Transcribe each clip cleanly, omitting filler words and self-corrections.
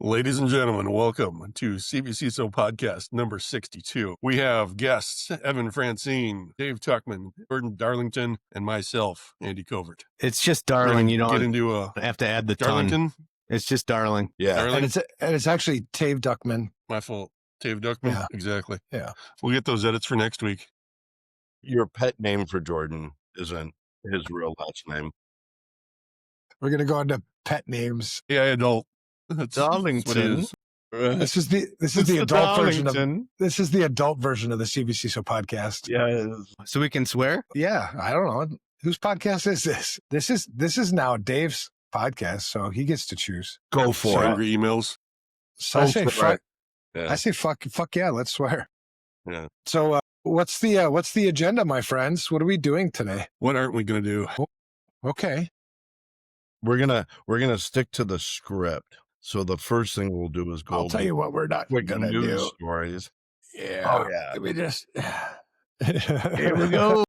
Ladies and gentlemen, welcome to CvCISO podcast number 62. We have guests, Evan Francine, Dave Tuckman, Gordon Darlington, and myself, Andy Covert. It's just Darling. You don't get into a have to add the Darlington. ton. It's just Darling. Yeah. Darling? And it's actually Dave Duckman. My fault. Dave Duckman? Yeah. Exactly. Yeah. We'll get those edits for next week. Your pet name for Jordan isn't his real last name. We're going to go into pet names. AI adult. That's Darlington. what it is. This is the adult version of the CvCISO podcast. Yeah. So we can swear? Yeah. I don't know. Whose podcast is this? This is now Dave's podcast, so he gets to choose. Go for it. Angry emails. So I say fuck. Yeah. I say fuck yeah, let's swear. Yeah. So what's the agenda, my friends? What are we doing today? What aren't we going to do? Okay. We're gonna stick to the script. So the first thing we'll do is go. I'll tell you what we're not quick going to news do. stories. Yeah. Oh yeah. Let me just. Here we go.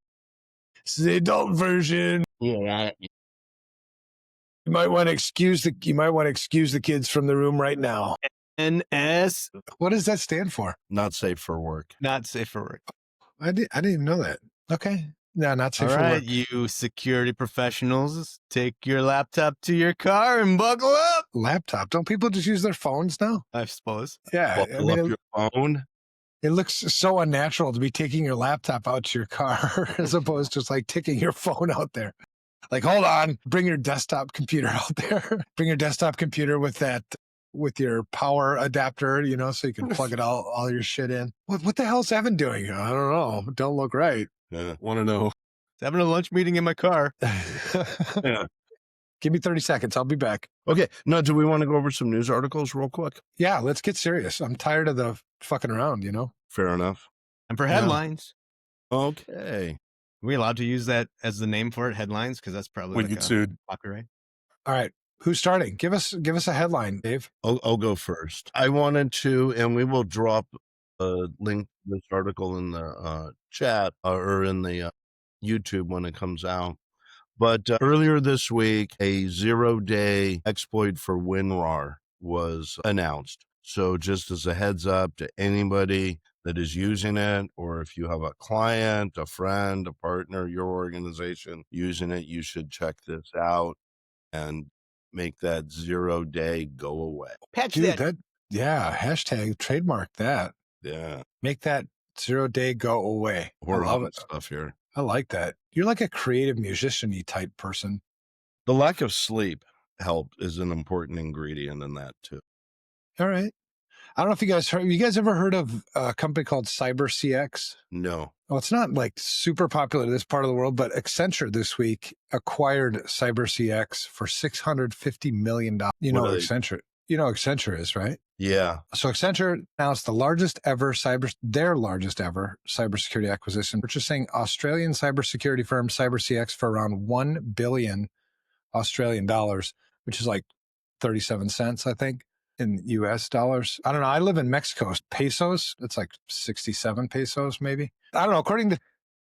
This is the adult version. Yeah. You might want to excuse the kids from the room right now. NS. What does that stand for? Not safe for work. Not safe for work. I didn't even know that. Okay. No, not safe All for right, work. you security professionals, take your laptop to your car and buckle up. Laptop. Don't people just use their phones now? I suppose. Yeah. Buckle up your phone. It looks so unnatural to be taking your laptop out to your car as opposed to just like taking your phone out there. Like, hold on, bring your desktop computer out there. Bring your desktop computer with your power adapter, so you can plug it all your shit in. What the hell's Evan doing? I don't know. Don't look right. Yeah. Want to know? Having a lunch meeting in my car. Yeah. Give me 30 seconds. I'll be back. Okay. Now, do we want to go over some news articles real quick? Yeah, let's get serious. I'm tired of the fucking around, Fair enough. And for headlines, Okay. are we allowed to use that as the name for it, headlines? Because that's probably We like get sued. copyright. All right. Who's starting? Give us a headline, Dave. I'll go first. I wanted to, and we will drop a link to this article in the chat or in the YouTube when it comes out. But earlier this week, a 0-day exploit for WinRAR was announced. So just as a heads up to anybody that is using it, or if you have a client, a friend, a partner, your organization using it, you should check this out and make that 0-day go away. Patch Dude, that. hashtag trademark that. Yeah. Make that 0-day go away. We're I love on it. stuff here. I like that. You're like a creative musician-y type person. The lack of sleep is an important ingredient in that too. All right. I don't know if you guys ever heard of a company called CyberCX? No. Well, it's not like super popular in this part of the world, but Accenture this week acquired CyberCX for $650 million. You know Accenture. You know Accenture is, right? Yeah. So Accenture announced their largest ever cybersecurity acquisition, purchasing Australian cybersecurity firm CyberCX for around 1 billion Australian dollars, which is like 37 cents, I think, in US dollars. I don't know. I live in Mexico. Pesos, it's like 67 pesos, maybe. I don't know. According to,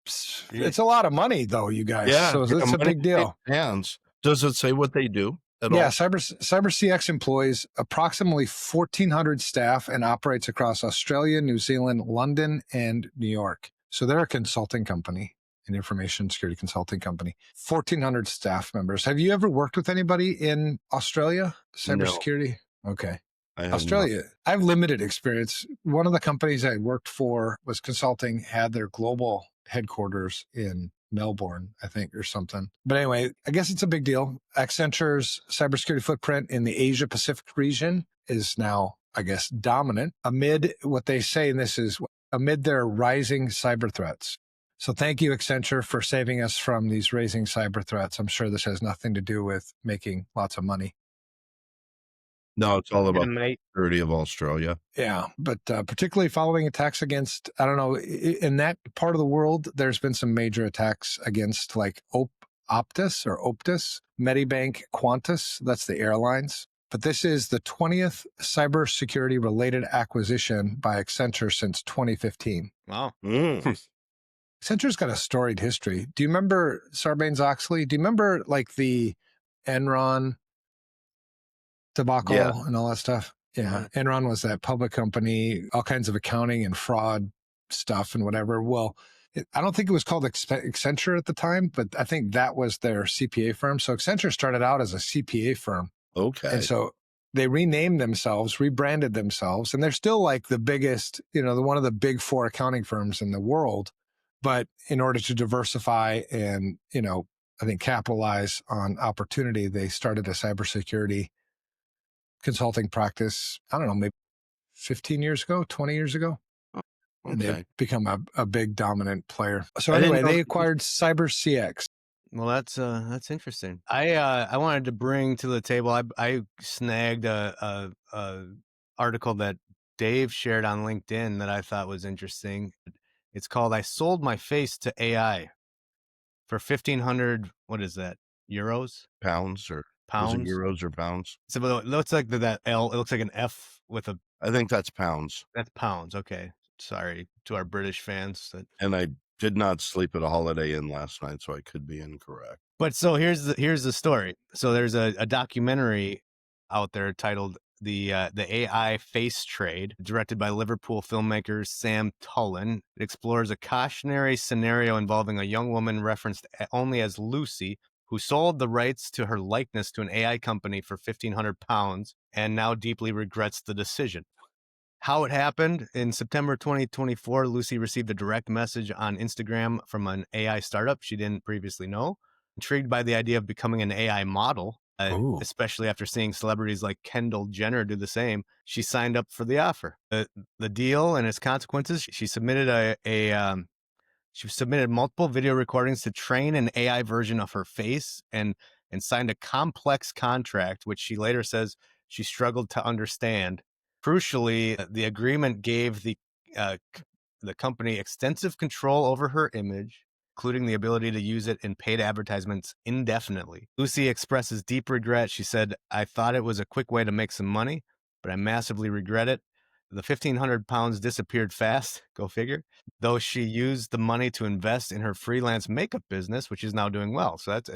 it's a lot of money though, you guys. Yeah. So it's a big deal. Hands. Does it say what they do at Yeah, all? CyberCX employs approximately 1,400 staff and operates across Australia, New Zealand, London, and New York. So they're a consulting company, an information security consulting company. 1,400 staff members. Have you ever worked with anybody in Australia? Cybersecurity? No. Okay. Australia. I have limited experience. One of the companies I worked for was consulting, had their global headquarters in Melbourne, I think, or something. But anyway, I guess it's a big deal. Accenture's cybersecurity footprint in the Asia Pacific region is now, I guess, dominant amid what they say, and this is amid their rising cyber threats. So thank you, Accenture, for saving us from these rising cyber threats. I'm sure this has nothing to do with making lots of money. No, it's all about the security of Australia. Yeah, but particularly following attacks against, I don't know, in that part of the world, there's been some major attacks against like Optus, Medibank, Qantas, that's the airlines. But this is the 20th cybersecurity related acquisition by Accenture since 2015. Wow. Accenture's got a storied history. Do you remember Sarbanes-Oxley? Do you remember like the Enron debacle and all that stuff? Yeah. Enron was that public company, all kinds of accounting and fraud stuff and whatever. Well, I don't think it was called Accenture at the time, but I think that was their CPA firm. So Accenture started out as a CPA firm. Okay. And so they renamed themselves, rebranded themselves, and they're still like the biggest, one of the big four accounting firms in the world. But in order to diversify and, I think capitalize on opportunity, they started a cybersecurity consulting practice, I don't know, maybe 15 years ago, 20 years ago. And they've become a big dominant player. So anyway, they acquired CyberCX. Well, that's interesting. I wanted to bring to the table. I snagged a article that Dave shared on LinkedIn that I thought was interesting. It's called "I Sold My Face to AI for 1,500." What is that? Euros? Pounds or Pounds? Is it euros or pounds? So it looks like that L. It looks like an F with a. I think that's pounds. That's pounds. Okay. Sorry to our British fans. And I did not sleep at a Holiday Inn last night, so I could be incorrect. But so here's the story. So there's a documentary out there titled the AI Face Trade, directed by Liverpool filmmaker Sam Tullen. It explores a cautionary scenario involving a young woman referenced only as Lucy, who sold the rights to her likeness to an AI company for £1,500 and now deeply regrets the decision. How it happened: in September 2024, Lucy received a direct message on Instagram from an AI startup she didn't previously know. Intrigued by the idea of becoming an AI model, especially after seeing celebrities like Kendall Jenner do the same, she signed up for the offer. The deal and its consequences: she submitted she submitted multiple video recordings to train an AI version of her face and signed a complex contract, which she later says she struggled to understand. Crucially, the agreement gave the company extensive control over her image, including the ability to use it in paid advertisements indefinitely. Lucy expresses deep regret. She said, "I thought it was a quick way to make some money, but I massively regret it. The £1,500 disappeared fast," go figure, though she used the money to invest in her freelance makeup business, which is now doing well. So that's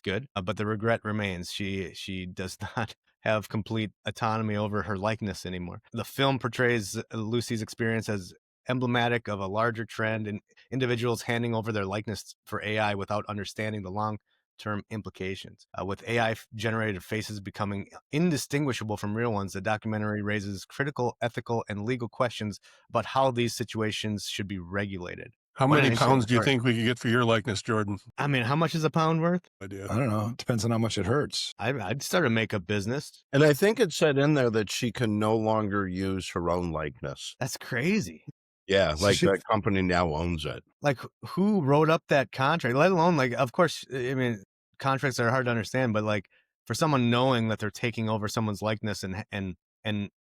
good. But the regret remains. She does not have complete autonomy over her likeness anymore. The film portrays Lucy's experience as emblematic of a larger trend in individuals handing over their likeness for AI without understanding the long-term implications. With AI-generated faces becoming indistinguishable from real ones, the documentary raises critical, ethical, and legal questions about how these situations should be regulated. How many pounds do you think we could get for your likeness, Jordan? I mean, how much is a pound worth? I don't know. It depends on how much it hurts. I'd start a makeup business. And I think it said in there that she can no longer use her own likeness. That's crazy. Yeah, like that company now owns it. Like, who wrote up that contract? Let alone, like, of course, I mean, contracts are hard to understand, but like, for someone knowing that they're taking over someone's likeness and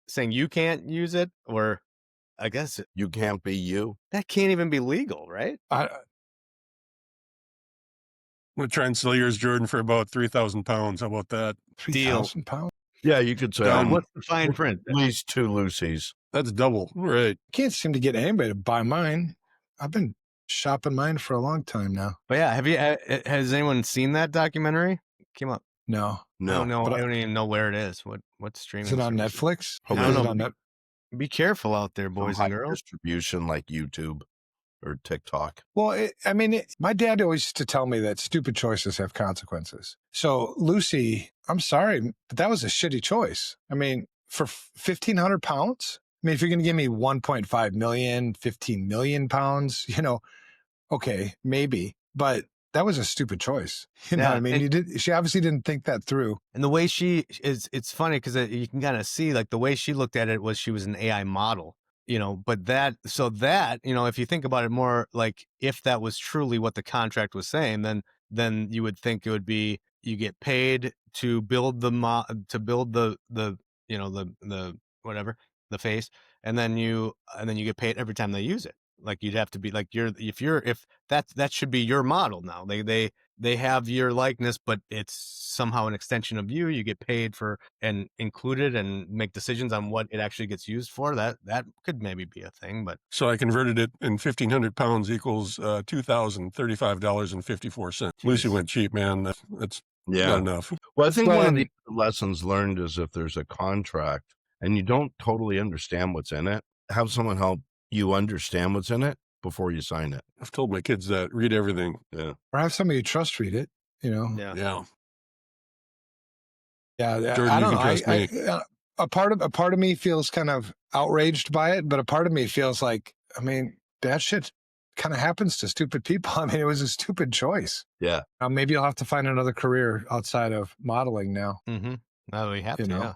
saying you can't use it, or I guess you can't be you. That can't even be legal, right? I'm going to try and sell yours, Jordan, for about 3,000 pounds. How about that? 3,000 pounds? Yeah, you could say. What's the fine print? At least 2 Lucy's. That's double. Right. Can't seem to get anybody to buy mine. I've been shopping mine for a long time now. But yeah, has anyone seen that documentary? Came up. No. I don't know. I don't even know where it is. What streaming? Is it on Netflix? I don't know. Be careful out there, boys and girls. Distribution like YouTube or TikTok. Well, my dad always used to tell me that stupid choices have consequences. So Lucy, I'm sorry, but that was a shitty choice. I mean, for 1,500 pounds, I mean, if you're going to give me 1.5 million, 15 million pounds, okay, maybe, but that was a stupid choice. You know what I mean? She obviously didn't think that through. And the way it's funny because you can kind of see, like, the way she looked at it was she was an AI model, but if you think about it more, like, if that was truly what the contract was saying, then you would think it would be, you get paid to build the whatever, the face, and then you get paid every time they use it. Like, you'd have to be like, if that should be your model now. They have your likeness, but it's somehow an extension of you. You get paid for and included and make decisions on what it actually gets used for. That could maybe be a thing. But so I converted it, in 1,500 pounds equals $2,035.54. Lucy went cheap, man. That's not enough. Well, I think one of the lessons learned is if there's a contract and you don't totally understand what's in it, have someone help you understand what's in it before you sign it. I've told my kids that. Read everything. Yeah. Or have somebody you trust read it, Yeah. Yeah. Yeah, Jordan, I you don't can know. trust me. A part of me feels kind of outraged by it, but a part of me feels like, I mean, that shit kind of happens to stupid people. I mean, it was a stupid choice. Yeah. Maybe I'll have to find another career outside of modeling now. Mm-hmm. No, we have to. know?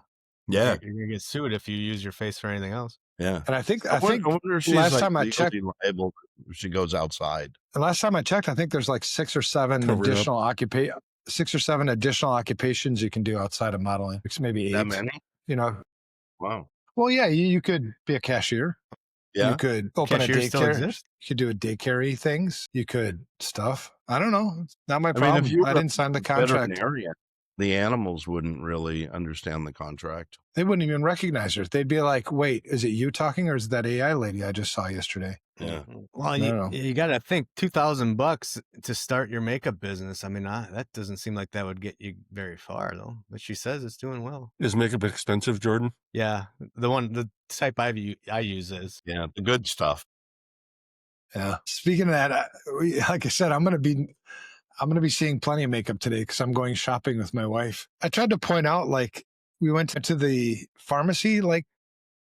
Yeah. You're gonna get sued if you use your face for anything else. Yeah. And I think I wonder if she's last like time I legally checked, liable if she goes outside. the last time I checked, I think there's like 6 or 7 Cover it up. additional 6 or 7 additional occupations you can do outside of modeling. It's maybe 8. That many? Wow. Well, yeah, you could be a cashier. Yeah. You could open Cashiers a still daycare. exist? You could do a daycare things. You could stuff. I don't know. It's not my I mean, problem. if you I were didn't sign the a contract. veterinarian, the animals wouldn't really understand the contract. They wouldn't even recognize her. They'd be like, wait, is it you talking or is that AI lady I just saw yesterday? Yeah. Well, No. you got to think $2,000 to start your makeup business. I mean, that doesn't seem like that would get you very far, though. But she says it's doing well. Is makeup expensive, Jordan? Yeah, the type I use is. Yeah. The good stuff. Yeah. Speaking of that, like I said, I'm going to be seeing plenty of makeup today because I'm going shopping with my wife. I tried to point out, like, we went to the pharmacy like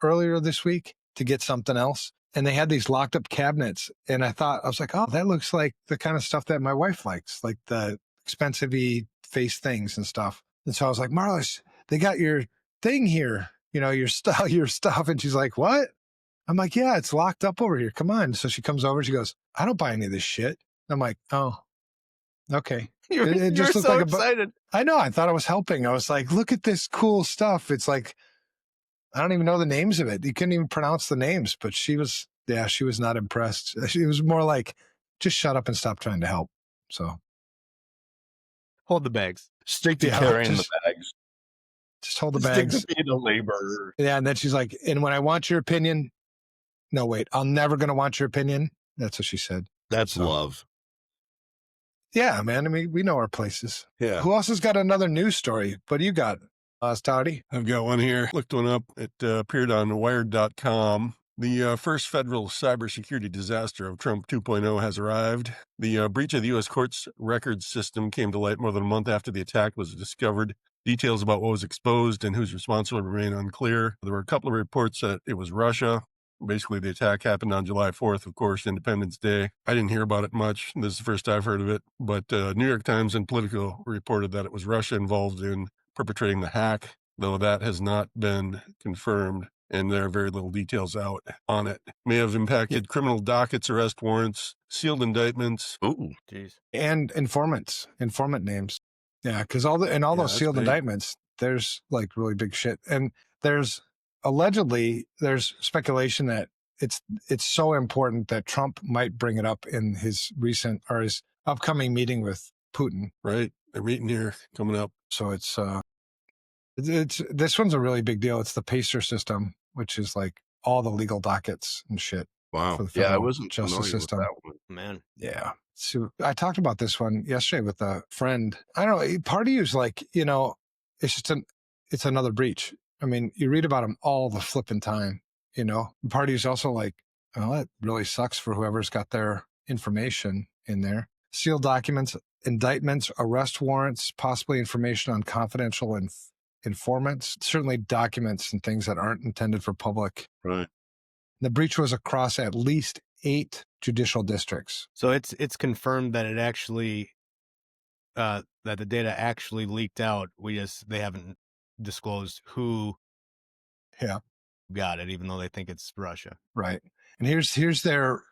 earlier this week to get something else. And they had these locked up cabinets. And I was like, oh, that looks like the kind of stuff that my wife likes, like the expensive-y face things and stuff. And so I was like, Marlis, they got your thing here, your stuff. And she's like, what? I'm like, yeah, it's locked up over here. Come on. So she comes over and she goes, I don't buy any of this shit. I'm like, oh, okay. You're just looked so like excited. I know. I thought I was helping. I was like, look at this cool stuff. It's like, I don't even know the names of it. You couldn't even pronounce the names, but she was not impressed. She was more like, just shut up and stop trying to help. So Hold the bags. Stick to Yeah, carrying just- the bags. just hold the Stick bags. to being a laborer. Yeah. And then she's like, and when I want your opinion, no, wait, I'm never going to want your opinion. That's what she said. That's So- love. Yeah, man. I mean, we know our places. Yeah. Who else has got another news story? What do you got, Toddy? I've got one here. Looked one up. It appeared on Wired.com. The first federal cybersecurity disaster of Trump 2.0 has arrived. The breach of the U.S. courts records system came to light more than a month after the attack was discovered. Details about what was exposed and who's responsible remain unclear. There were a couple of reports that it was Russia. Basically, the attack happened on July 4th, of course, Independence Day. I didn't hear about it much. This is the first I've heard of it. But New York Times and Politico reported that it was Russia involved in perpetrating the hack, though that has not been confirmed, and there are very little details out on it. May have impacted criminal dockets, arrest warrants, sealed indictments. Ooh. Jeez. And informant names. Yeah, because all Yeah, those that's sealed big. indictments, there's like really big shit. And there's speculation that it's so important that Trump might bring it up in his upcoming meeting with Putin. Right. They're meeting here coming up. So it's this one's a really big deal. It's the PACER system, which is like all the legal dockets and shit. Wow. For the Yeah, I federal wasn't justice familiar system. with that one. Man. Yeah. So I talked about this one yesterday with a friend. I don't know. Part of you is like, it's another breach. I mean, you read about them all the flipping time, Part of you is also like, well, that really sucks for whoever's got their information in there. Sealed documents, indictments, arrest warrants, possibly information on confidential informants, certainly documents and things that aren't intended for public. Right. The breach was across at least 8 judicial districts. So it's confirmed that it actually that the data actually leaked out. They haven't disclosed who got it, even though they think it's Russia. Right. And here's their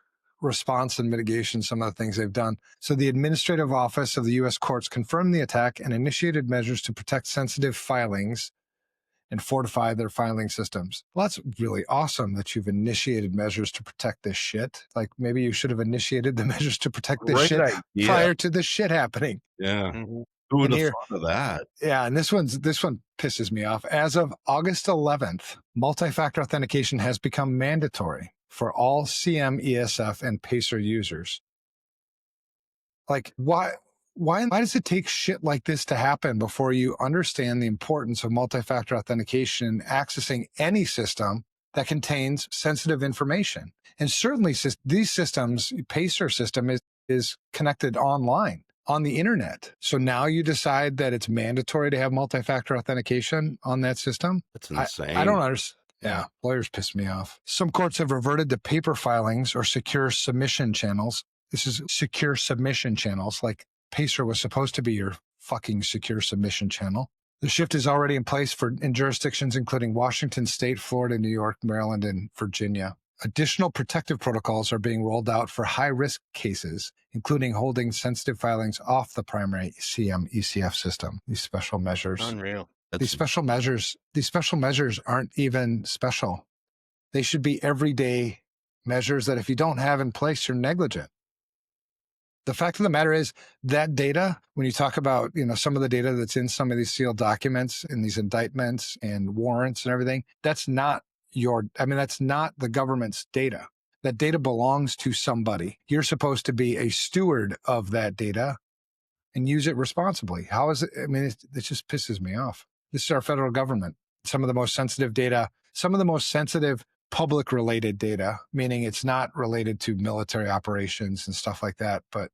response and mitigation, some of the things they've done. So the Administrative Office of the U.S. Courts confirmed the attack and initiated measures to protect sensitive filings and fortify their filing systems. Well, that's really awesome that you've initiated measures to protect this shit. Like maybe you should have initiated the measures to protect this Great shit idea. prior to this shit happening. Yeah. Mm-hmm. Who would And have here- thought of that? Yeah, and this one pisses me off. As of August 11th, multi-factor authentication has become mandatory for all CM, ESF, and PACER users. Like, why why does it take shit like this to happen before you understand the importance of multi-factor authentication and accessing any system that contains sensitive information? And certainly these systems, Pacer system is connected online on the internet. So now you decide that it's mandatory to have multi-factor authentication on that system? That's insane. I don't understand. Yeah, lawyers piss me off. Some courts have reverted to paper filings or secure submission channels. This is secure submission channels, like Pacer was supposed to be your fucking secure submission channel. The shift is already in place in jurisdictions including Washington State, Florida, New York, Maryland, and Virginia. Additional protective protocols are being rolled out for high-risk cases, including holding sensitive filings off the primary CM/ECF system. These special measures. Unreal. These special measures aren't even special. They should be everyday measures that if you don't have in place, you're negligent. The fact of the matter is that data, when you talk about, some of the data that's in some of these sealed documents and these indictments and warrants and everything, that's not the government's data. That data belongs to somebody. You're supposed to be a steward of that data and use it responsibly. How is it? It just pisses me off. This is our federal government. Some of the most sensitive data, some of the most sensitive public related data, meaning it's not related to military operations and stuff like that. But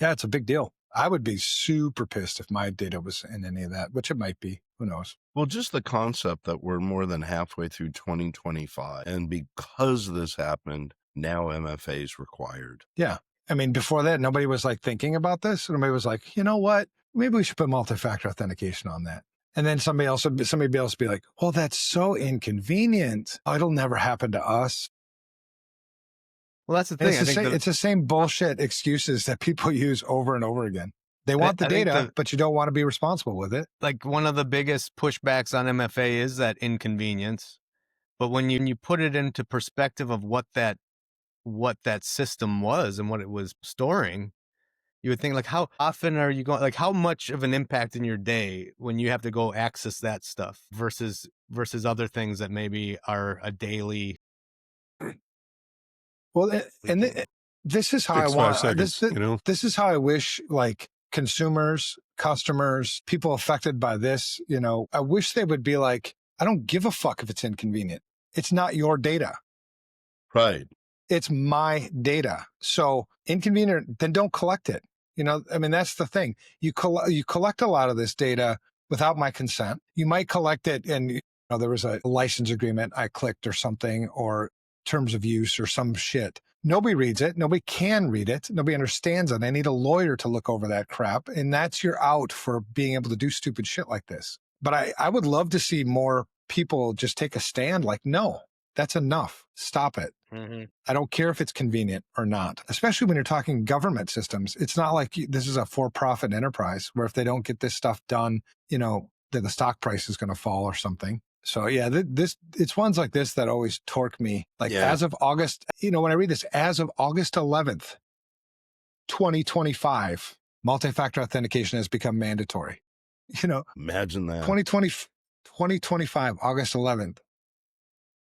yeah, it's a big deal. I would be super pissed if my data was in any of that, which it might be. Who knows? Well, just the concept that we're more than halfway through 2025. And because this happened, now MFA is required. Yeah. Before that, nobody was thinking about this. Nobody was like, you know what? Maybe we should put multi-factor authentication on that. And then somebody else would be like, well, that's so inconvenient. It'll never happen to us. Well, that's the thing. It's the same bullshit excuses that people use over and over again. They want the data, but you don't want to be responsible with it. Like one of the biggest pushbacks on MFA is that inconvenience. But when you put it into perspective of what that system was and what it was storing, you would think how often are you going, how much of an impact in your day when you have to go access that stuff versus other things that maybe are a daily. Well, this is how I want 5 seconds, this is how I wish consumers, customers, people affected by this, I wish they would be I don't give a fuck if it's inconvenient. It's not your data. Right. It's my data. So inconvenient, then don't collect it. That's the thing. You collect a lot of this data without my consent. You might collect it and there was a license agreement I clicked or something, or terms of use or some shit. Nobody reads it. Nobody can read it. Nobody understands it. I need a lawyer to look over that crap. And that's your out for being able to do stupid shit like this. But I would love to see more people just take a stand no, that's enough. Stop it. Mm-hmm. I don't care if it's convenient or not, especially when you're talking government systems. It's not like this is a for-profit enterprise where if they don't get this stuff done, then the stock price is going to fall or something. So yeah, it's ones like this that always torque me. As of August, when I read this, as of August 11th, 2025, multi-factor authentication has become mandatory. Imagine that. 2025, August 11th.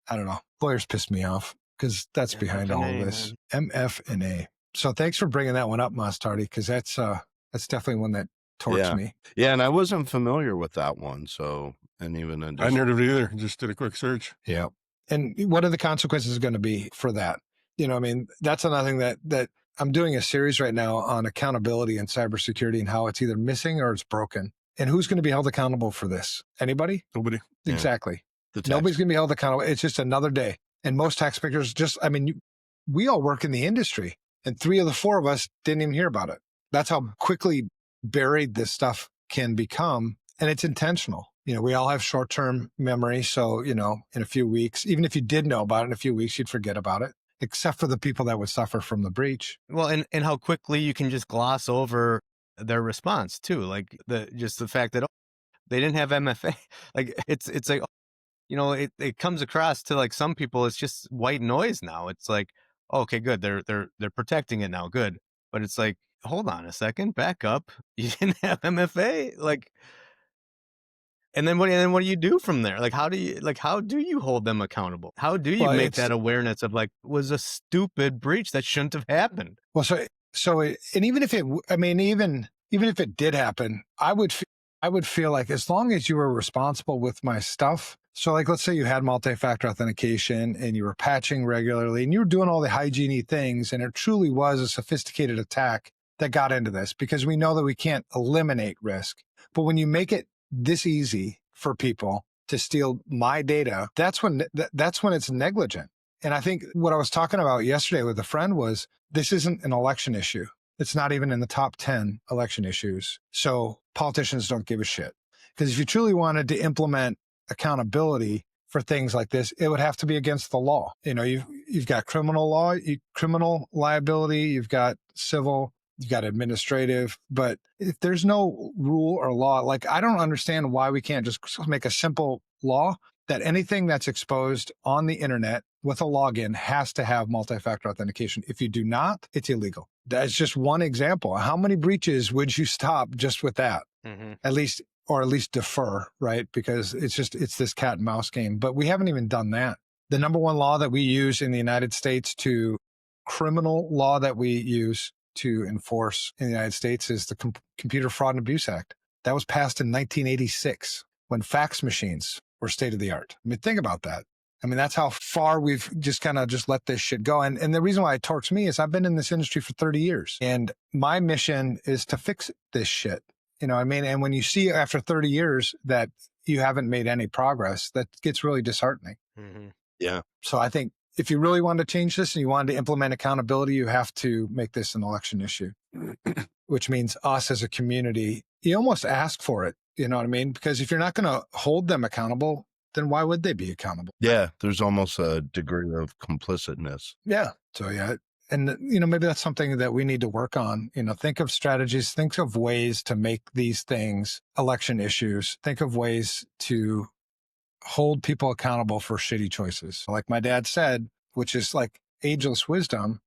I don't know. Lawyers piss me off because that's behind all of this. MF&A. So thanks for bringing that one up, Mastardi, because that's definitely one that torques me. Yeah, and I wasn't familiar with that one, so. And even I never did either. Just did a quick search. Yeah. And what are the consequences going to be for that? That's another thing that I'm doing a series right now on accountability in cybersecurity and how it's either missing or it's broken. And who's going to be held accountable for this? Anybody? Nobody. Exactly. Nobody's going to be held accountable. It's just another day. And most taxpayers we all work in the industry and 3 of the 4 of us didn't even hear about it. That's how quickly buried this stuff can become. And it's intentional. We all have short-term memory. So, in a few weeks, even if you did know about it in a few weeks, you'd forget about it, except for the people that would suffer from the breach. Well, and how quickly you can just gloss over their response too. The fact that they didn't have MFA, it's it comes across to some people, it's just white noise now. It's okay, good. They're protecting it now. Good. But it's hold on a second, back up. You didn't have MFA. And then what do you do from there? How do you hold them accountable? How do you make that awareness of was a stupid breach that shouldn't have happened? Well, and even if even even if it did happen, I would feel like as long as you were responsible with my stuff. So like, let's say you had multi-factor authentication and you were patching regularly and you were doing all the hygiene things, and it truly was a sophisticated attack that got into this, because we know that we can't eliminate risk. But when you make it this easy for people to steal my data, that's when it's negligent. And I think what I was talking about yesterday with a friend was, this isn't an election issue. It's not even in the top 10 election issues. So politicians don't give a shit. Because if you truly wanted to implement accountability for things like this, it would have to be against the law. You know, you've got criminal law, criminal liability, you've got civil, you've got administrative. But if there's no rule or law, like, I don't understand why we can't just make a simple law that anything that's exposed on the internet with a login has to have multi-factor authentication. If you do not, it's illegal. That's just one example. How many breaches would you stop just with that? Mm-hmm. At least defer, right? Because it's this cat and mouse game. But we haven't even done that. The number one law that we use in the United States criminal law that we use to enforce in the United States is the Computer Fraud and Abuse Act. That was passed in 1986 when fax machines were state of the art. I mean, think about that. I mean, that's how far we've just kind of just let this shit go. And the reason why it torques me is I've been in this industry for 30 years and my mission is to fix this shit. You know what I mean? And when you see after 30 years that you haven't made any progress, that gets really disheartening. Mm-hmm. Yeah. So I think if you really want to change this and you want to implement accountability, you have to make this an election issue, which means us as a community, you almost ask for it. You know what I mean? Because if you're not going to hold them accountable, then why would they be accountable? Yeah, there's almost a degree of complicitness. Yeah. So yeah. And, you know, maybe that's something that we need to work on. You know, think of strategies, think of ways to make these things election issues, think of ways to hold people accountable for shitty choices. Like my dad said, which is like ageless wisdom,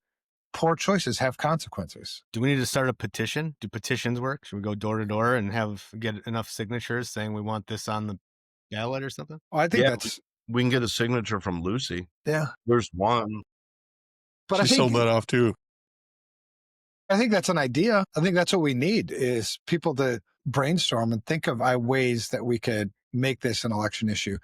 poor choices have consequences. Do we need to start a petition? Do petitions work? Should we go door to door and get enough signatures saying we want this on the ballot or something? Well, I think we can get a signature from Lucy. Yeah. There's one. But she sold that off too. I think that's an idea. I think that's what we need is people to brainstorm and think of ways that we could make this an election issue.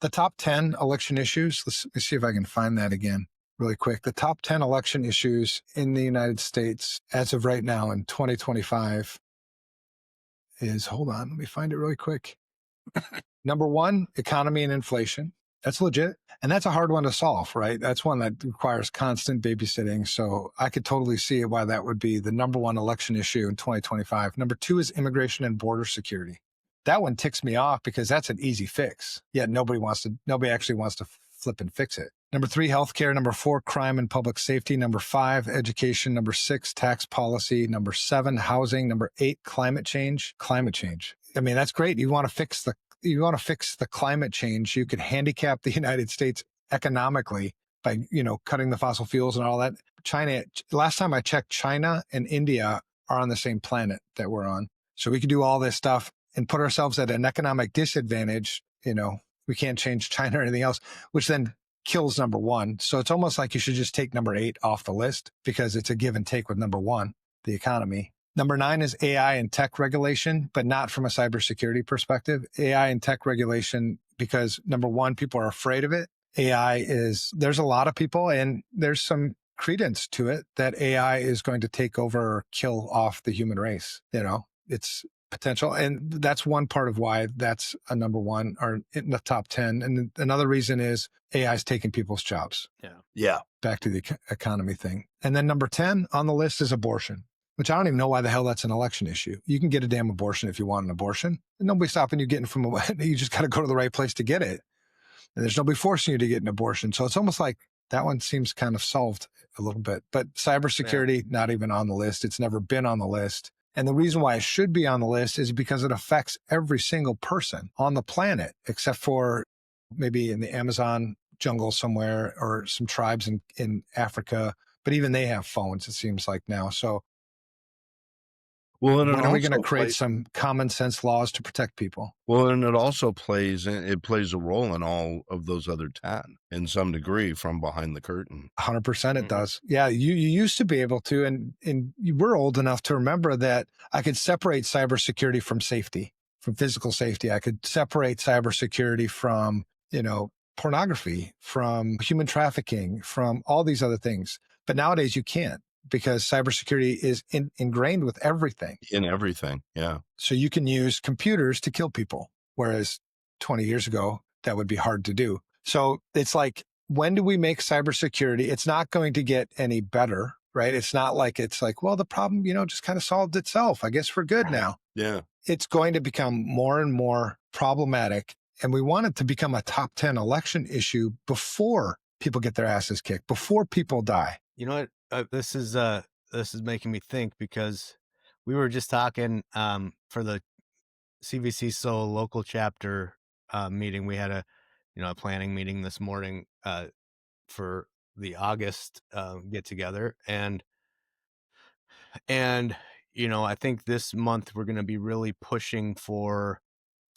The top 10 election issues, let's see if I can find that again really quick. The top 10 election issues in the United States as of right now in 2025 is, hold on, let me find it really quick. Number one, economy and inflation. That's legit. And that's a hard one to solve, right? That's one that requires constant babysitting. So I could totally see why that would be the number one election issue in 2025. Number two is immigration and border security. That one ticks me off because that's an easy fix. Yet nobody actually wants to flip and fix it. Number three, healthcare. Number four, crime and public safety. Number five, education. Number six, tax policy. Number seven, housing. Number eight, climate change. I mean, that's great. You want to fix the climate change. You could handicap the United States economically by, cutting the fossil fuels and all that. China, last time I checked, China and India are on the same planet that we're on. So we could do all this stuff and put ourselves at an economic disadvantage. We can't change China or anything else, which then kills number one. So it's almost like you should just take number 8 off the list because it's a give and take with number 1, the economy. Number 9 is AI and tech regulation, but not from a cybersecurity perspective. AI and tech regulation, because number 1, people are afraid of it. There's a lot of people and there's some credence to it that AI is going to take over or kill off the human race. It's potential. And that's one part of why that's a number 1 or in the top 10. And another reason is AI is taking people's jobs. Yeah. Back to the economy thing. And then number 10 on the list is abortion, which I don't even know why the hell that's an election issue. You can get a damn abortion if you want an abortion. And nobody's stopping you getting you just got to go to the right place to get it. And there's nobody forcing you to get an abortion. So it's almost like that one seems kind of solved a little bit. But cybersecurity, not even on the list. It's never been on the list. And the reason why it should be on the list is because it affects every single person on the planet, except for maybe in the Amazon jungle somewhere or some tribes in Africa. But even they have phones, it seems like now. So Well, and When it are we going to also create plays. some common sense laws to protect people? Well, and it also plays. It plays a role in all of those other 10 in some degree from behind the curtain. 100% it Mhm. does. Yeah, you used to be able to, and we're old enough to remember that I could separate cybersecurity from safety, from physical safety. I could separate cybersecurity from, pornography, from human trafficking, from all these other things. But nowadays you can't, because cybersecurity is ingrained with everything. In everything, yeah. So you can use computers to kill people, whereas 20 years ago, that would be hard to do. So it's like, when do we make cybersecurity? It's not going to get any better, right? It's not like well, the problem, just kind of solved itself. I guess we're good now. Yeah. It's going to become more and more problematic. And we want it to become a top 10 election issue before people get their asses kicked, before people die. You know what? This is making me think, because we were just talking for the CvCISO local chapter meeting. We had a planning meeting this morning for the August get together, and I think this month we're going to be really pushing for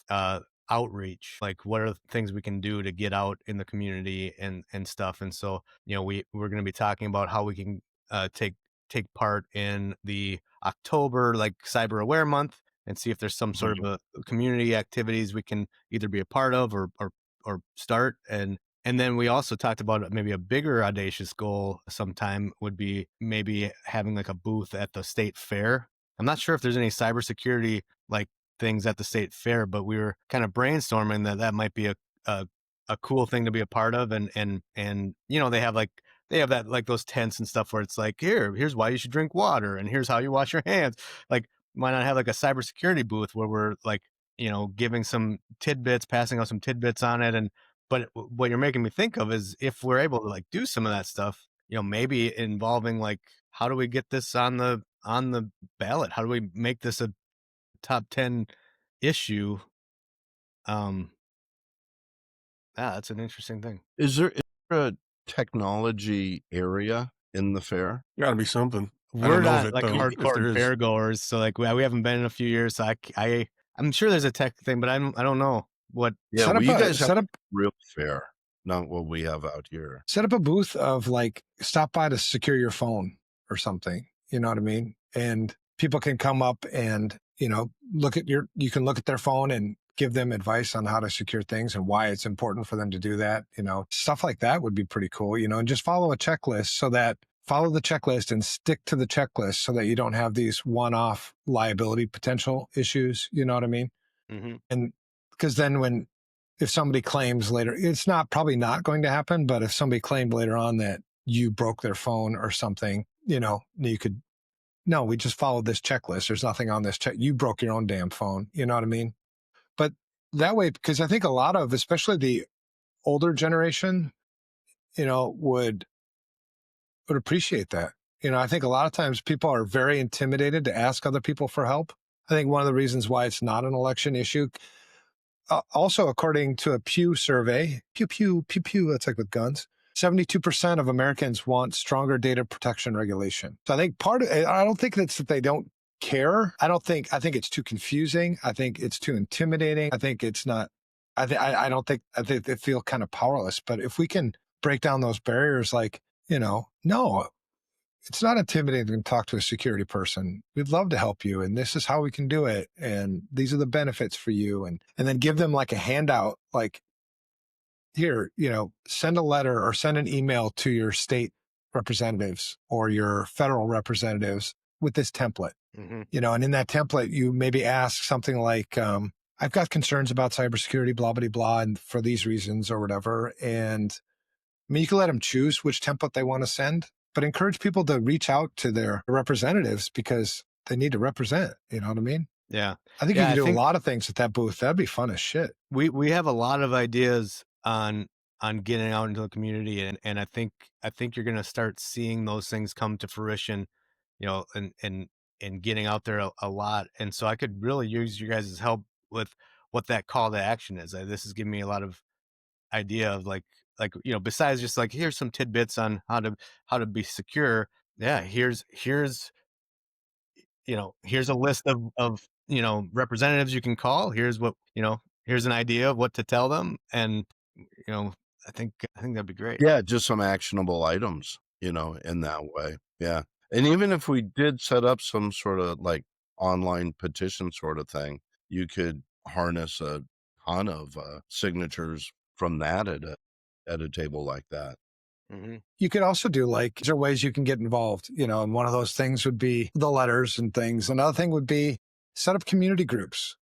uh outreach, like what are the things we can do to get out in the community and stuff. And so we're going to be talking about how we can take part in the October like cyber aware month, and see if there's some sort of a community activities we can either be a part of or start. And then we also talked about maybe a bigger audacious goal sometime would be maybe having like a booth at the state fair. I'm not sure if there's any cybersecurity like things at the state fair, but we were kind of brainstorming that might be a cool thing to be a part of. And they have that, like those tents and stuff where it's like, here's why you should drink water, and here's how you wash your hands. Like, why not have like a cybersecurity booth where we're like, giving some tidbits, passing out some tidbits on it. But what you're making me think of is, if we're able to like do some of that stuff, maybe involving like, how do we get this on the ballot? How do we make this a top 10 issue? That's an interesting thing. Is there a technology area in the fair? Gotta be something. I We're don't know of not it like though, if there hardcore is. fair goers, so like we haven't been in a few years. So I'm sure there's a tech thing, but I don't know what. Yeah, Set well, up you a guys have set a up real fair, not what we have out here. set up a booth of like, stop by to secure your phone or something. You know what I mean? And people can come up and, you can look at their phone and give them advice on how to secure things and why it's important for them to do that. Stuff like that would be pretty cool, and just follow a checklist follow the checklist and stick to the checklist so that you don't have these one-off liability potential issues. You know what I mean? Mm-hmm. And because then if somebody claims later, it's probably not going to happen, but if somebody claimed later on that you broke their phone or something, you could, no, we just followed this checklist. There's nothing on this check. You broke your own damn phone. You know what I mean? But that way, because I think a lot of, especially the older generation, would appreciate that. I think a lot of times people are very intimidated to ask other people for help. I think one of the reasons why it's not an election issue, also, according to a Pew survey, pew, pew, pew, pew, that's like with guns, 72% of Americans want stronger data protection regulation. So I think I don't think it's that they don't care. I think it's too confusing. I think it's too intimidating. I think it's not, I think they feel kind of powerless. But if we can break down those barriers, like, no, it's not intimidating to talk to a security person. We'd love to help you, and this is how we can do it, and these are the benefits for you, and then give them like a handout, like, here, send a letter or send an email to your state representatives or your federal representatives with this template. Mm-hmm. And in that template, you maybe ask something like, I've got concerns about cybersecurity, blah, blah, blah, and for these reasons or whatever. And I mean, you can let them choose which template they want to send, but encourage people to reach out to their representatives because they need to represent. You know what I mean? Yeah. I think Yeah, you I can do think a lot of things at that booth. That'd be fun as shit. we have a lot of ideas on getting out into the community, and I think you're going to start seeing those things come to fruition, and getting out there a lot. And so I could really use you guys' help with what that call to action is. This is giving me a lot of idea of like besides just like, here's some tidbits on how to be secure. Yeah, here's here's a list of representatives you can call. Here's what, here's an idea of what to tell them. And, I think that'd be great. Yeah, just some actionable items, in that way. Yeah. And even if we did set up some sort of like online petition sort of thing, you could harness a ton of signatures from that at a table like that. Mm-hmm. You could also do there are ways you can get involved, and one of those things would be the letters and things. Another thing would be set up community groups.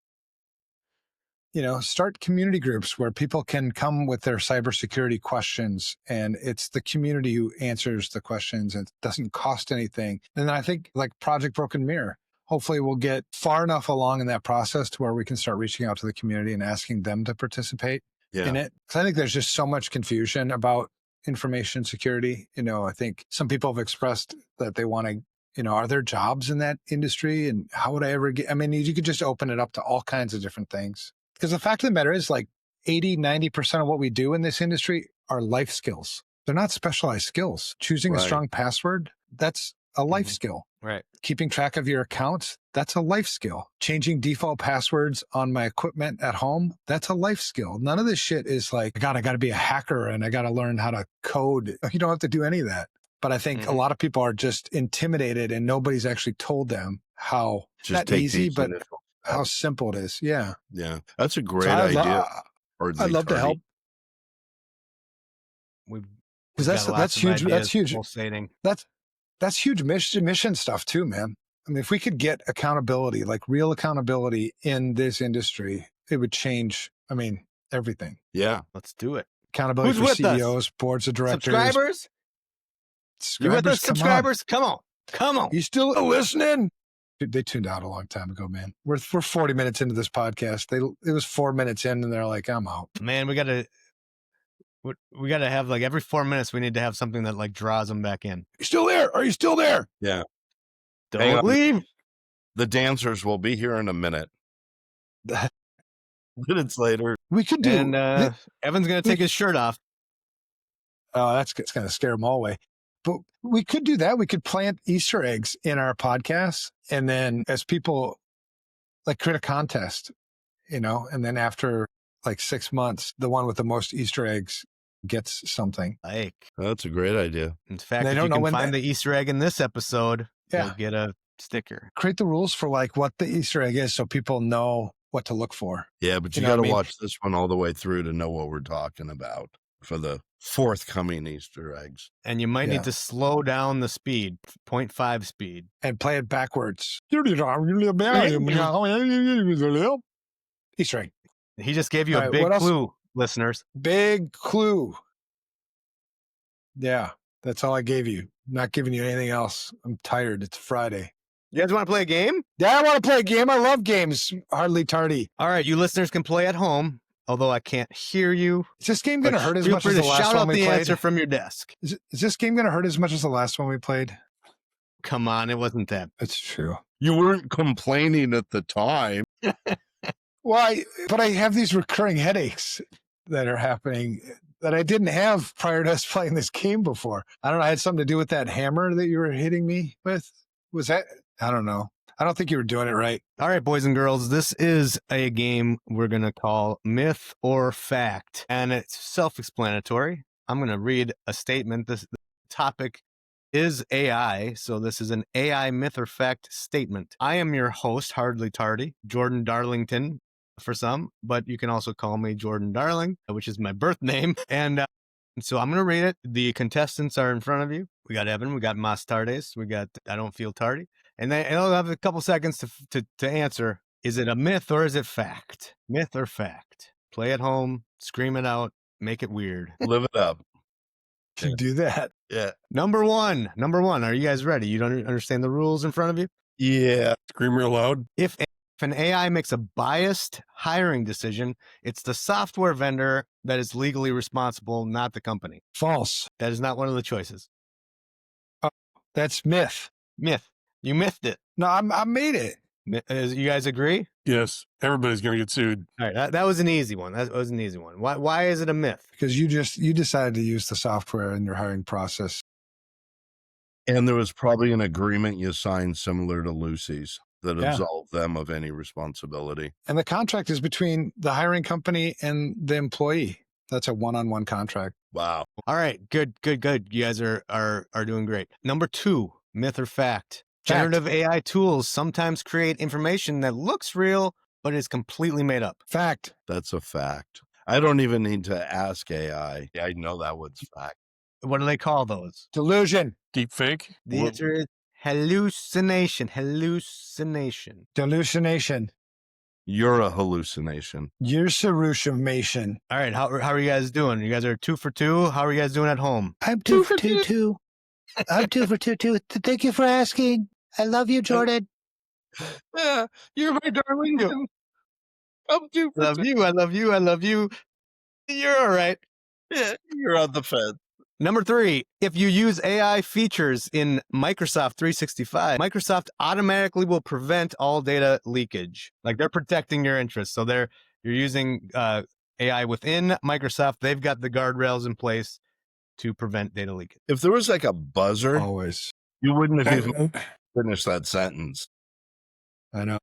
Start community groups where people can come with their cybersecurity questions, and it's the community who answers the questions, and it doesn't cost anything. And then I think like Project Broken Mirror, hopefully we'll get far enough along in that process to where we can start reaching out to the community and asking them to participate in it. Because I think there's just so much confusion about information security. I think some people have expressed that they want to, are there jobs in that industry? And how would I ever get, you could just open it up to all kinds of different things. Because the fact of the matter is 80, 90% of what we do in this industry are life skills. They're not specialized skills. Choosing a strong password, that's a life skill. Right. Keeping track of your accounts, that's a life skill. Changing default passwords on my equipment at home, that's a life skill. None of this shit is I got to be a hacker and I got to learn how to code. You don't have to do any of that. But I think a lot of people are just intimidated and nobody's actually told them how not easy, but how simple it is. Yeah. Yeah. That's a great idea. I'd love to help. Because that's huge. That's huge. That's huge mission stuff too, man. If we could get accountability, real accountability in this industry, it would change, everything. Yeah. Let's do it. Accountability for CEOs, boards of directors. Subscribers? You with us, subscribers? Come on. You still listening? Dude, they tuned out a long time ago, man. We're 40 minutes into this podcast. It was 4 minutes in and they're like, I'm out. Man, we got to have every 4 minutes, we need to have something that draws them back in. You still there? Are you still there? Yeah. Don't leave. The dancers will be here in a minute. Minutes later. We could do. And Evan's going to take his shirt off. Oh, it's going to scare them all away. But we could do that. We could plant Easter eggs in our podcasts. And then as people create a contest, and then after 6 months, the one with the most Easter eggs gets something. That's a great idea. In fact, if you can find the Easter egg in this episode, you'll get a sticker. Create the rules for what the Easter egg is so people know what to look for. Yeah, but you got to watch this one all the way through to know what we're talking about for the forthcoming Easter eggs. And you might need to slow down the speed, 0.5 speed. And play it backwards. Easter egg. He just gave you a big clue, listeners. Big clue. Yeah, that's all I gave you. I'm not giving you anything else. I'm tired. It's Friday. You guys want to play a game? Yeah, I want to play a game. I love games. Hardly tardy. All right, you listeners can play at home, although I can't hear you. Is this game going to hurt as much as the last one we played? Shout out the answer from your desk. Is this game going to hurt as much as the last one we played? Come on, it wasn't that. That's true. You weren't complaining at the time. Why? But I have these recurring headaches that are happening that I didn't have prior to us playing this game before. I don't know. I had something to do with that hammer that you were hitting me with. Was that? I don't know. I don't think you were doing it right. All right, boys and girls, this is a game we're going to call Myth or Fact, and it's self-explanatory. I'm going to read a statement. This topic is AI, so this is an AI myth or fact statement. I am your host, Hardly Tardy, Jordan Darlington for some, but you can also call me Jordan Darling, which is my birth name. And so I'm going to read it. The contestants are in front of you. We got Evan, we got Mas Tardes, we got I Don't Feel Tardy. And I'll have a couple seconds to answer. Is it a myth or is it fact? Myth or fact? Play at home, scream it out, make it weird. Live it up. To do that. Yeah. Number one. Are you guys ready? You don't understand the rules in front of you? Yeah. Scream real loud. If an AI makes a biased hiring decision, it's the software vendor that is legally responsible, not the company. False. That is not one of the choices. That's myth. Myth. You mythed it. No, I made it. You guys agree? Yes. Everybody's going to get sued. All right. That was an easy one. Why is it a myth? Because you decided to use the software in your hiring process. And there was probably an agreement you signed similar to Lucy's that Yeah. absolved them of any responsibility. And the contract is between the hiring company and the employee. That's a one-on-one contract. Wow. All right, good. You guys are doing great. Number 2, myth or fact. Generative AI tools sometimes create information that looks real, but is completely made up. Fact. That's a fact. I don't even need to ask AI. I know that one's fact. What do they call those? Delusion. Deep fake? The answer is hallucination. Hallucination. Delusionation. You're a hallucination. Usurpation. All right, how are you guys doing? You guys are 2 for 2. How are you guys doing at home? I'm 2 for 2 too. I'm 2 for 2 too. Thank you for asking. I love you, Jordan. Yeah, you're my darling. I'm 2 for 2. I love you. You're all right. Yeah, you're on the fence. Number 3, if you use AI features in Microsoft 365, Microsoft automatically will prevent all data leakage. Like they're protecting your interests. So you're using AI within Microsoft. They've got the guardrails in place to prevent data leakage. If there was like a buzzer, Always. you wouldn't have even finished that sentence. I know.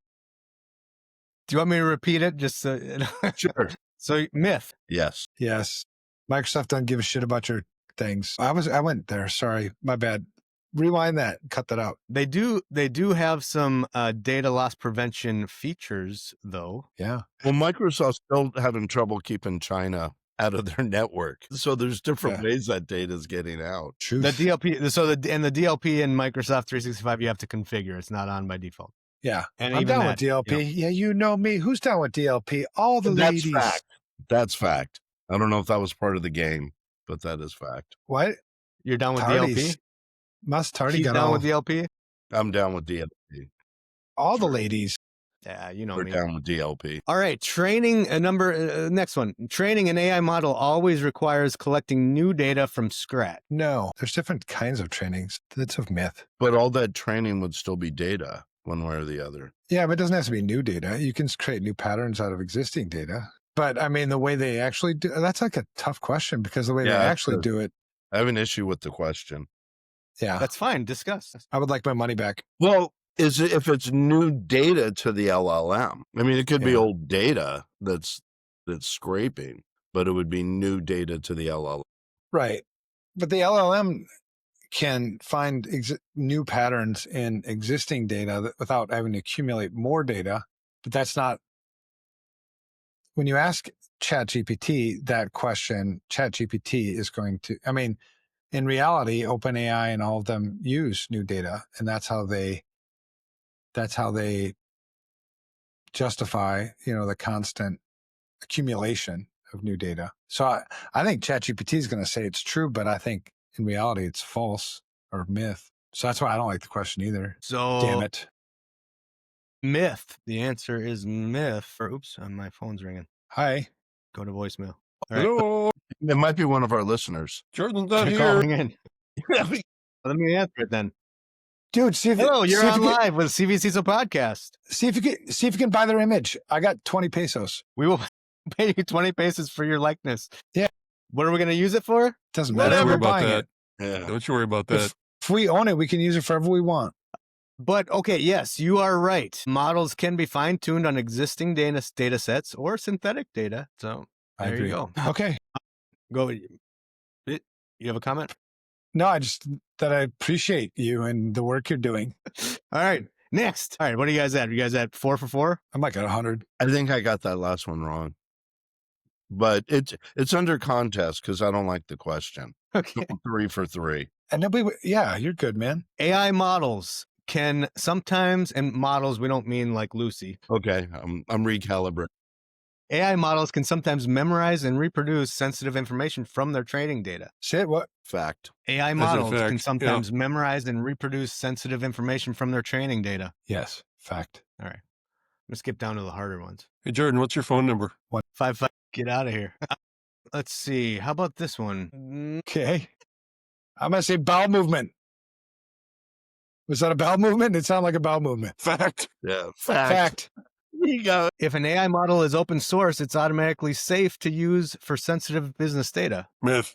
Do you want me to repeat it? Just Sure. So myth. Yes. Yes. Microsoft doesn't give a shit about your things. I went there. Sorry. My bad. Rewind that. Cut that out. They do have some data loss prevention features, though. Yeah. Well, Microsoft's still having trouble keeping China out of their network. So there's different ways that data is getting out. Truth. The DLP. So the DLP in Microsoft 365 you have to configure. It's not on by default. Yeah. And I'm even down that, with DLP. Yeah, you know me. Who's down with DLP? All the That's ladies. fact. That's fact. I don't know if that was part of the game, but that is fact. What? You're down with Tardies. DLP? Must Tardy He's got down all, with DLP? I'm down with DLP. all the ladies. Yeah, you know We're me. down with DLP. All right, training next one. Training an AI model always requires collecting new data from scratch. No, there's different kinds of trainings. That's a myth. But all that training would still be data, one way or the other. Yeah, but it doesn't have to be new data. You can create new patterns out of existing data. But I mean, the way they actually do, that's like a tough question because the way they actually do it. I have an issue with the question. Yeah. That's fine. Discuss. I would like my money back. Well, is it if it's new data to the LLM? I mean, it could be old data that's scraping, but it would be new data to the LLM. Right. But the LLM can find new patterns in existing data without having to accumulate more data. But that's not, when you ask ChatGPT that question, ChatGPT is going to, I mean, in reality, OpenAI and all of them use new data, and that's how they justify, the constant accumulation of new data. So I think ChatGPT is going to say it's true, but I think in reality it's false or myth. So that's why I don't like the question either. So Damn it. Myth. The answer is myth. Oops, my phone's ringing. Hi. Go to voicemail. All right. Hello. It might be one of our listeners. Jordan's not You're here. calling in. Let me answer it then. Dude, see if Hello, see you're if on you can, live with CvCISO podcast. see if you can buy their image. I got 20 pesos. We will pay you 20 pesos for your likeness. Yeah. What are we going to use it for? Doesn't Don't matter. worry We're about buying that. it. Yeah. Don't you worry about that. If we own it, we can use it forever we want. But okay, yes, you are right. Models can be fine-tuned on existing data sets or synthetic data. So I there agree. you go. Okay. Go. You have a comment? No, I appreciate you and the work you're doing. All right. Next. All right. What are you guys at? Are you guys at 4 for 4? I'm like at 100. I think I got that last one wrong. But it's under contest because I don't like the question. Okay. 3 for 3. And you're good, man. AI models can sometimes, and models, we don't mean like Lucy. Okay, I'm recalibrating. AI models can sometimes memorize and reproduce sensitive information from their training data. Shit, what? Fact. AI a models fact, can yeah. sometimes memorize and reproduce sensitive information from their training data. Yes, fact. All right. Let's skip down to the harder ones. Hey, Jordan, what's your phone number? 5. Get out of here. Let's see. How about this one? Okay. I'm going to say bowel movement. Was that a bowel movement? It sounded like a bowel movement. Fact. Yeah, Fact. You got it. If an AI model is open source, it's automatically safe to use for sensitive business data. Myth.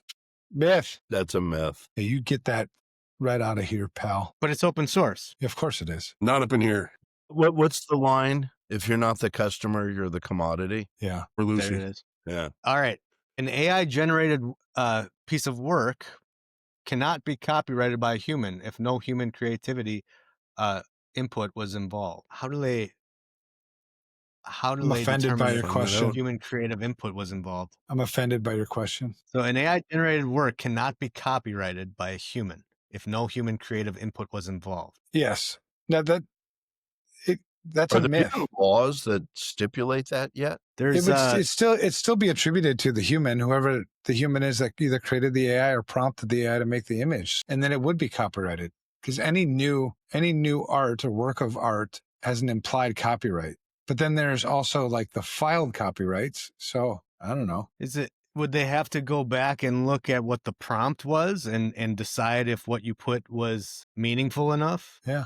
Myth. That's a myth. Yeah, you get that right out of here, pal. But it's open source. Of course it is. Not up in here. What's the line? If you're not the customer, you're the commodity. Yeah. For There Lucy. it is. Yeah. All right. An AI-generated piece of work cannot be copyrighted by a human if no human creativity input was involved. How do they offended by determine your if question. human creative input was involved? I'm offended by your question. So an AI-generated work cannot be copyrighted by a human if no human creative input was involved. Yes. Now that's Are a there myth. even laws that stipulate that yet? There's It'd still be attributed to the human, whoever the human is that either created the AI or prompted the AI to make the image, and then it would be copyrighted because any new art or work of art has an implied copyright. But then there's also like the filed copyrights. So I don't know. would they have to go back and look at what the prompt was and decide if what you put was meaningful enough? Yeah.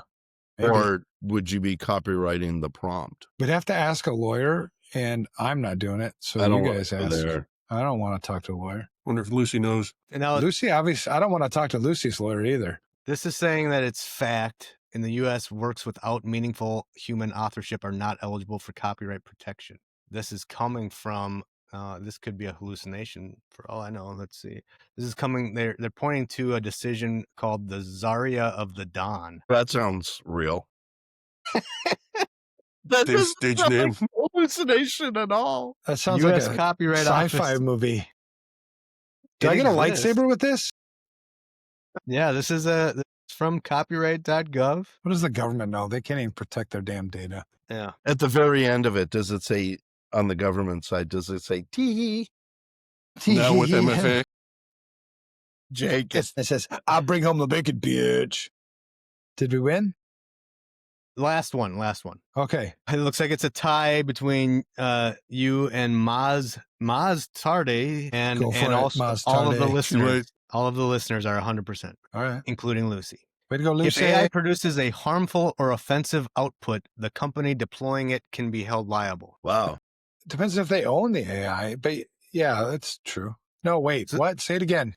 Maybe. Or would you be copywriting the prompt? We'd have to ask a lawyer, and I'm not doing it. So I don't you wanna guys go ask. there. I don't want to talk to a lawyer. Wonder if Lucy knows. And now Lucy, obviously, I don't want to talk to Lucy's lawyer either. this is saying that it's fact in the U.S. works without meaningful human authorship are not eligible for copyright protection. This is coming from. This could be a hallucination for all I know. Let's see. This is coming. They're pointing to a decision called the Zarya of the Dawn. That sounds real. That Dave's doesn't stage sound name. like hallucination at all. That sounds U.S. like a Copyright sci-fi Office. movie. Do It I get a exists. lightsaber with this? Yeah, this is from copyright.gov. What does the government know? They can't even protect their damn data. Yeah. At the very end of it, does it say on the government side? Does it say tee? Now with MFA. Jake, It says, "I'll bring home the bacon, bitch." Did we win? Last one. Okay. It looks like it's a tie between you and Maz Tarde and Go for it, also Maz all of the Tarde. listeners. All of the listeners are 100%, All right. including Lucy. Way to go, If Lucy. AI produces a harmful or offensive output, the company deploying it can be held liable. wow. Depends if they own the AI, but yeah, that's true. No, wait. So- What? Say it again.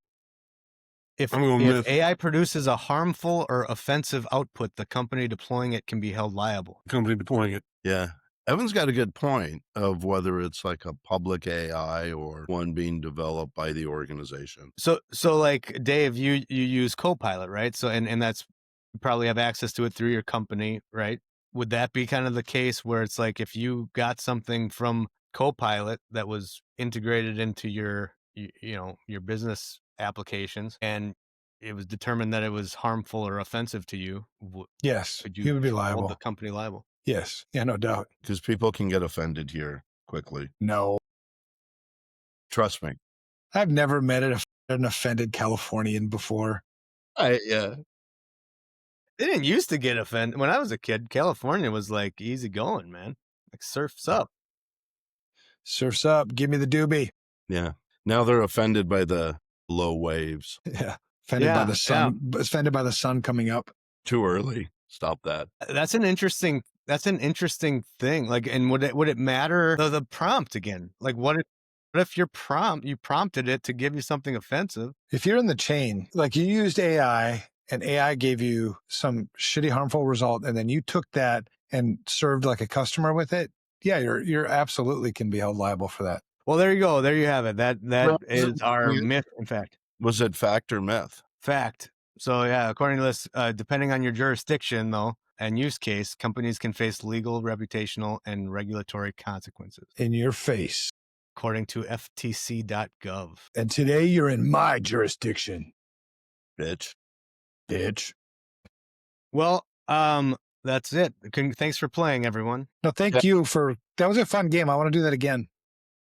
If I'm going with- AI produces a harmful or offensive output, the company deploying it can be held liable. Company deploying it. Yeah. Evan's got a good point of whether it's like a public AI or one being developed by the organization. So like Dave, you use Copilot, right? So and that's you probably have access to it through your company, right? Would that be kind of the case where it's like if you got something from Copilot that was integrated into your your business applications and it was determined that it was harmful or offensive to you, Yes. could You you would be hold liable. the company liable? Yes. Yeah, no doubt. Because people can get offended here quickly. No. Trust me. I've never met an offended Californian before. Yeah. They didn't used to get offended. When I was a kid, California was like easy going, man. Like surfs up. Surf's up. Give me the doobie. Yeah. Now they're offended by the low waves. Yeah. Offended by Yeah, the sun. Offended by the sun coming up. Too early. Stop that. That's an interesting thing. Like, and would it matter the prompt again? Like, what if you prompted it to give you something offensive? If you're in the chain, like you used AI and AI gave you some shitty, harmful result, and then you took that and served like a customer with it, yeah, you're absolutely can be held liable for that. Well, there you go. There you have it. That Well, is our we- myth. In fact, Was it fact or myth? fact. So yeah, according to this, depending on your jurisdiction though and use case, companies can face legal, reputational, and regulatory consequences, In your face. according to FTC.gov. And today you're in my jurisdiction, Bitch. bitch. Well, that's it. Thanks for playing, everyone. No, thank you for that was a fun game. I want to do that again.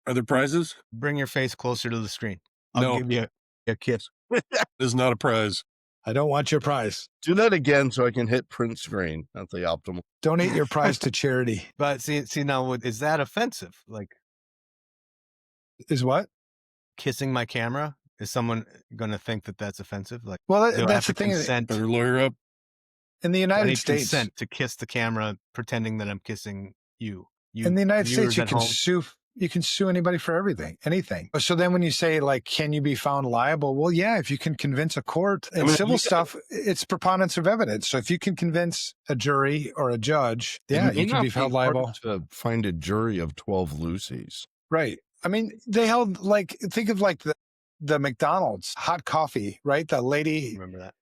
Are there prizes? Bring your face closer to the screen. I'll No. give you a kiss. This is not a prize. I don't want your prize. Do that again so I can hit print screen. That's the optimal. Donate your prize to charity. But see now, is that offensive? Like Is what? kissing my camera? Is someone going to think that that's offensive? Like, Well, do I that's the have to thing. consent? Better lawyer up. In the I United need States, consent to kiss the camera, pretending that I'm kissing you. in the United viewers States, you at can home. sue. You can sue anybody for anything. So then when you say, like, can you be found liable? Well, yeah, if you can convince a court. In civil stuff, it's preponderance of evidence. So if you can convince a jury or a judge, yeah, you can be held liable. To find a jury of 12 Lucy's. Right. I mean, they held, like, think of like the McDonald's hot coffee, right? The lady. Remember that?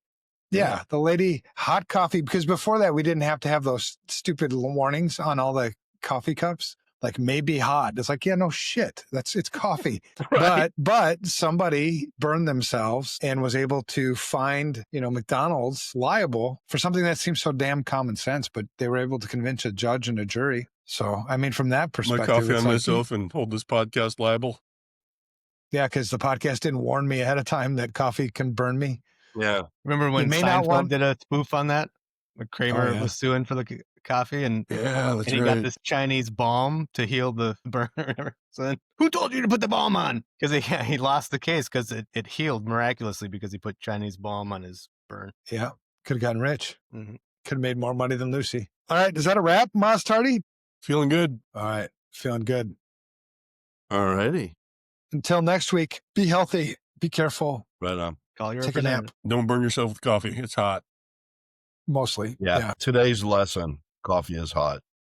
Yeah, the lady hot coffee, because before that, we didn't have to have those stupid warnings on all the coffee cups. Like, may be hot. It's like, yeah, no shit. It's coffee. Right. But somebody burned themselves and was able to find, McDonald's liable for something that seems so damn common sense, but they were able to convince a judge and a jury. So, I mean, from that perspective, My coffee it's on like, myself and hold this podcast liable. Yeah, because the podcast didn't warn me ahead of time that coffee can burn me. Yeah. Remember when may not Seinfeld want- did a spoof on that? When Kramer yeah. was suing for the coffee, and Yeah, that's he got this Chinese balm to heal the burn or whatever. So then, who told you to put the balm on? Because he lost the case because it healed miraculously because he put Chinese balm on his burn. Yeah, could have gotten rich. Mhm. Could have made more money than Lucy. All right, is that a wrap, Moss Tardy? Feeling good. All right, feeling good. All righty. Until next week, be healthy, be careful, Right on. Call your take a nap, Don't burn yourself with coffee. It's hot. mostly. Yeah. Today's lesson, coffee is hot.